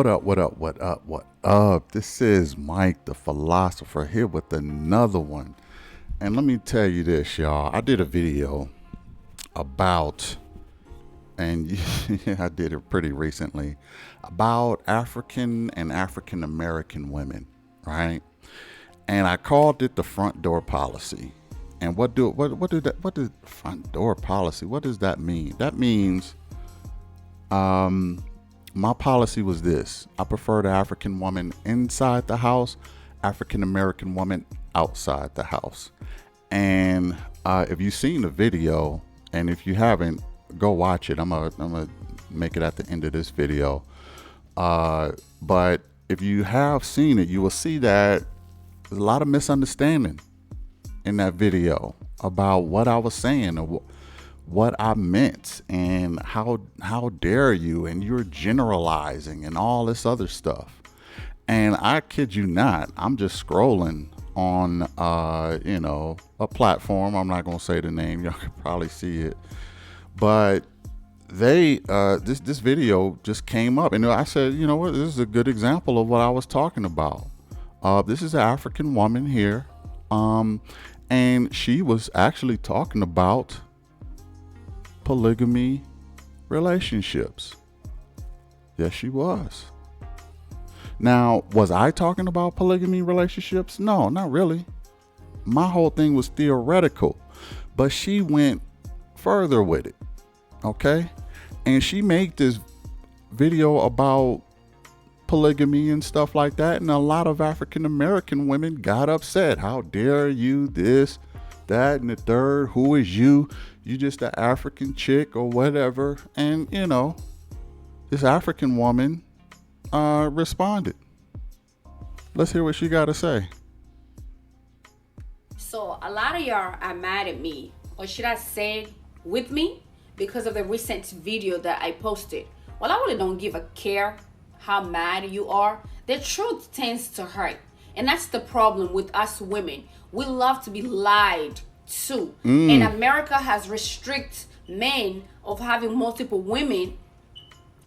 What up, what up, what up, what up? This is Mike the Philosopher here with another one. And let me tell you this, y'all. I did a video about, and I did it pretty recently, about African and African American women, right? And I called it the front door policy. And what did front door policy? What does that mean? That means my policy was this: I prefer the African woman inside the house, African American woman outside the house. And if you've seen the video, and if you haven't, go watch it. I'm gonna make it at the end of this video. But if you have seen it, you will see that there's a lot of misunderstanding in that video about what I was saying or what I meant, and how dare you, and you're generalizing and all this other stuff. And I kid you not, I'm just scrolling on a platform. I'm not gonna say the name, y'all can probably see it, but they this video just came up, and I said, you know what, this is a good example of what I was talking about. This is an African woman here, and she was actually talking about polygamy relationships. Yes, she was. Now, was I talking about polygamy relationships? No, not really. My whole thing was theoretical, but she went further with it. Okay? And she made this video about polygamy and stuff like that, and a lot of African American women got upset. How dare you, this, that, and the third? Who is you? You just an African chick or whatever. And this African woman responded. Let's hear what she got to say. So a lot of y'all are mad at me, or should I say with me, because of the recent video that I posted. Well, I really don't give a care how mad you are. The truth tends to hurt. And that's the problem with us women. We love to be lied to. And America has restricted men of having multiple women.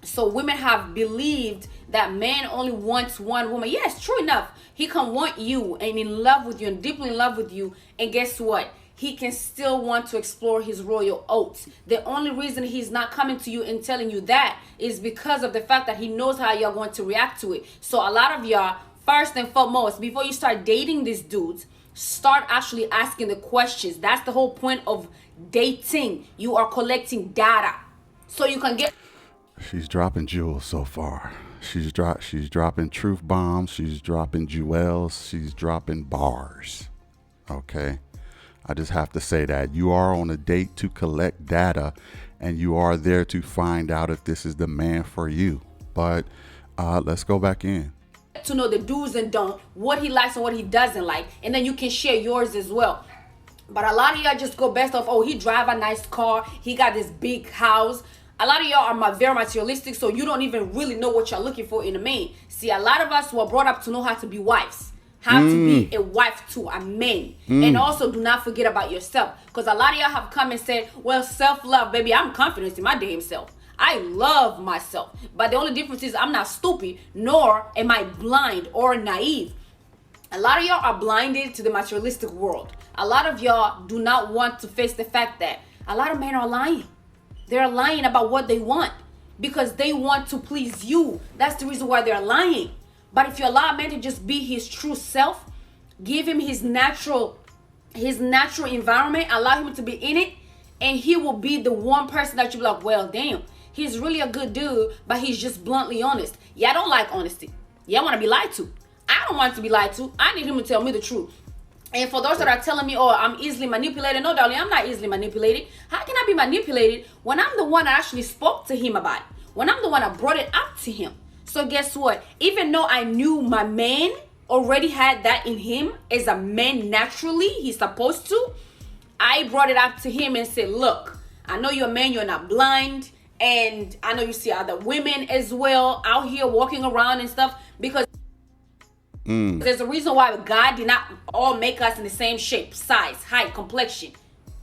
So women have believed that man only wants one woman. Yes, true enough. He can want you and in love with you and deeply in love with you. And guess what? He can still want to explore his royal oats. The only reason he's not coming to you and telling you that is because of the fact that he knows how you're going to react to it. So a lot of y'all, first and foremost, before you start dating these dudes, start actually asking the questions. That's the whole point of dating. You are collecting data so you can get. She's dropping jewels so far. She's dropping truth bombs. She's dropping jewels. She's dropping bars. Okay. I just have to say that you are on a date to collect data, and you are there to find out if this is the man for you. But let's go back in. To know the do's and don'ts, what he likes and what he doesn't like, and then you can share yours as well. But a lot of y'all just go best off, oh, he drive a nice car, he got this big house. A lot of y'all are very materialistic, so you don't even really know what you're looking for in a man. See, a lot of us were brought up to know how to be wives, how to be a wife to a man. And also do not forget about yourself, because a lot of y'all have come and said, well, self-love, baby, I'm confident in my damn self. I love myself. But the only difference is I'm not stupid, nor am I blind or naive. A lot of y'all are blinded to the materialistic world. A lot of y'all do not want to face the fact that a lot of men are lying. They're lying about what they want because they want to please you. That's the reason why they're lying. But if you allow a man to just be his true self, give him his natural environment, allow him to be in it, and he will be the one person that you be like, well, damn, he's really a good dude, but he's just bluntly honest. Yeah, I don't like honesty. Yeah, I want to be lied to. I don't want to be lied to. I need him to tell me the truth. And for those that are telling me, oh, I'm easily manipulated. No, darling, I'm not easily manipulated. How can I be manipulated when I'm the one that actually spoke to him about it? When I'm the one that brought it up to him? So guess what? Even though I knew my man already had that in him as a man naturally, he's supposed to, I brought it up to him and said, look, I know you're a man, you're not blind. And I know you see other women as well out here walking around and stuff, because there's a reason why God did not all make us in the same shape, size, height, complexion.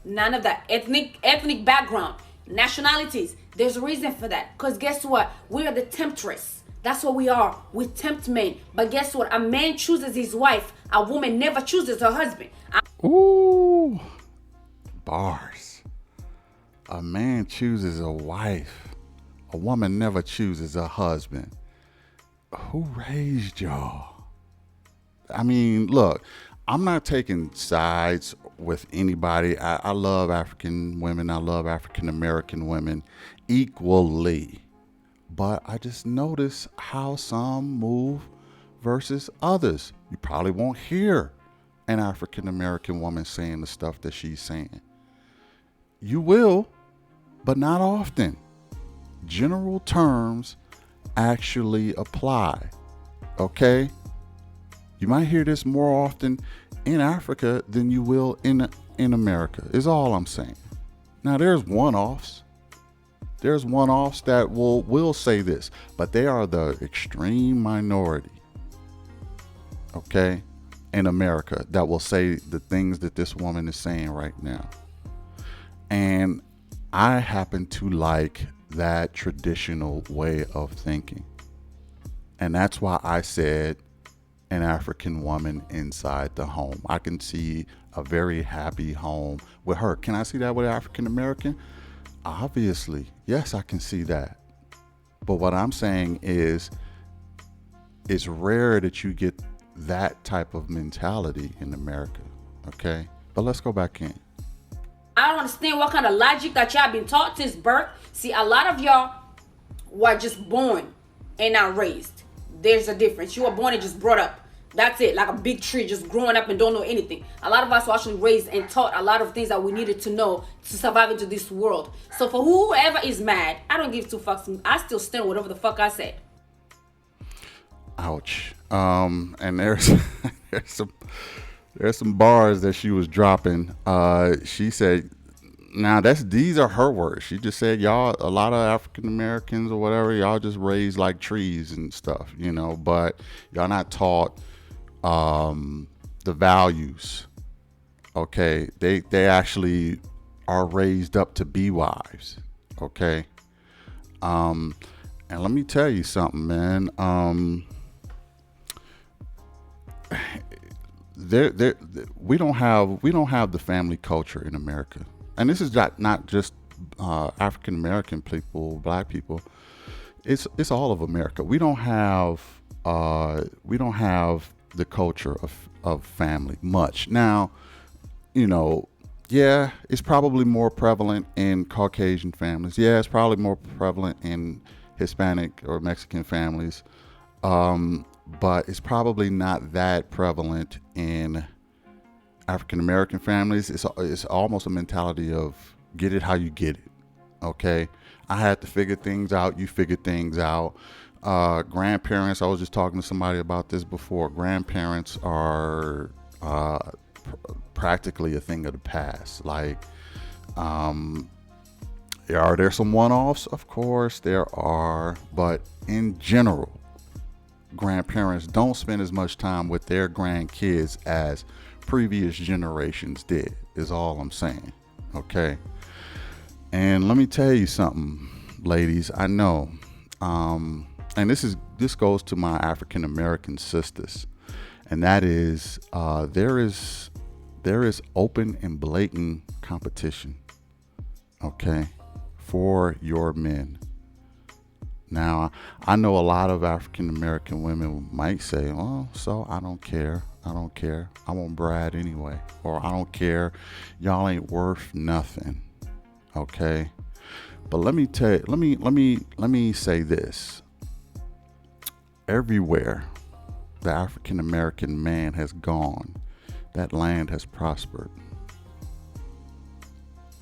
None of that. Ethnic background, nationalities. There's a reason for that. Because guess what? We are the temptress. That's what we are. We tempt men. But guess what? A man chooses his wife. A woman never chooses her husband. Ooh, bars. A man chooses a wife. A woman never chooses a husband. Who raised y'all? I mean, look, I'm not taking sides with anybody. I love African women. I love African American women equally. But I just notice how some move versus others. You probably won't hear an African American woman saying the stuff that she's saying. You will, but not often. General terms actually apply. Okay? You might hear this more often in Africa than you will in America, is all I'm saying. Now, there's one-offs. There's one-offs that will say this, but they are the extreme minority, okay, in America that will say the things that this woman is saying right now. And I happen to like that traditional way of thinking. And that's why I said an African woman inside the home. I can see a very happy home with her. Can I see that with African American? Obviously, yes, I can see that. But what I'm saying is, it's rare that you get that type of mentality in America. Okay? But let's go back in. I don't understand what kind of logic that y'all been taught since birth. See, a lot of y'all were just born and not raised. There's a difference. You were born and just brought up. That's it, like a big tree, just growing up and don't know anything. A lot of us were actually raised and taught a lot of things that we needed to know to survive into this world. So for whoever is mad, I don't give two fucks. I still stand whatever the fuck I said. Ouch. And there's there's some bars that she was dropping. She said, now these are her words. She just said, y'all, a lot of African Americans or whatever, y'all just raised like trees and stuff, but y'all not taught the values. Okay, they actually are raised up to be wives. Okay, and let me tell you something, man. We don't have the family culture in America, and this is not just African American people, black people. It's all of America. We don't have the culture of family much. Now, yeah, it's probably more prevalent in Caucasian families. Yeah, it's probably more prevalent in Hispanic or Mexican families. But it's probably not that prevalent in African American families. It's almost a mentality of get it how you get it. Okay, I had to figure things out. You figured things out. Grandparents, I was just talking to somebody about this before. Grandparents are practically a thing of the past. Like, are there some one-offs? Of course there are, but in general, grandparents don't spend as much time with their grandkids as previous generations did, is all I'm saying. Okay, and let me tell you something, ladies. I know, and this goes to my African American sisters, and that is there is open and blatant competition, okay, for your men. Now, I know a lot of African American women might say, "Oh, so I don't care. I won't brag anyway," or "I don't care. Y'all ain't worth nothing." Okay, but let me say this. Everywhere the African American man has gone, that land has prospered.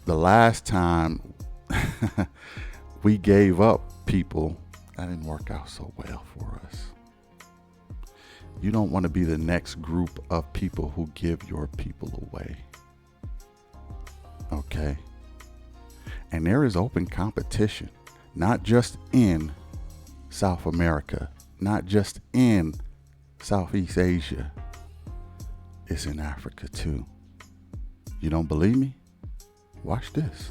The last time we gave up people, that didn't work out so well for us. You don't want to be the next group of people who give your people away. Okay? And there is open competition, not just in South America, not just in Southeast Asia. It's in Africa too. You don't believe me? Watch this.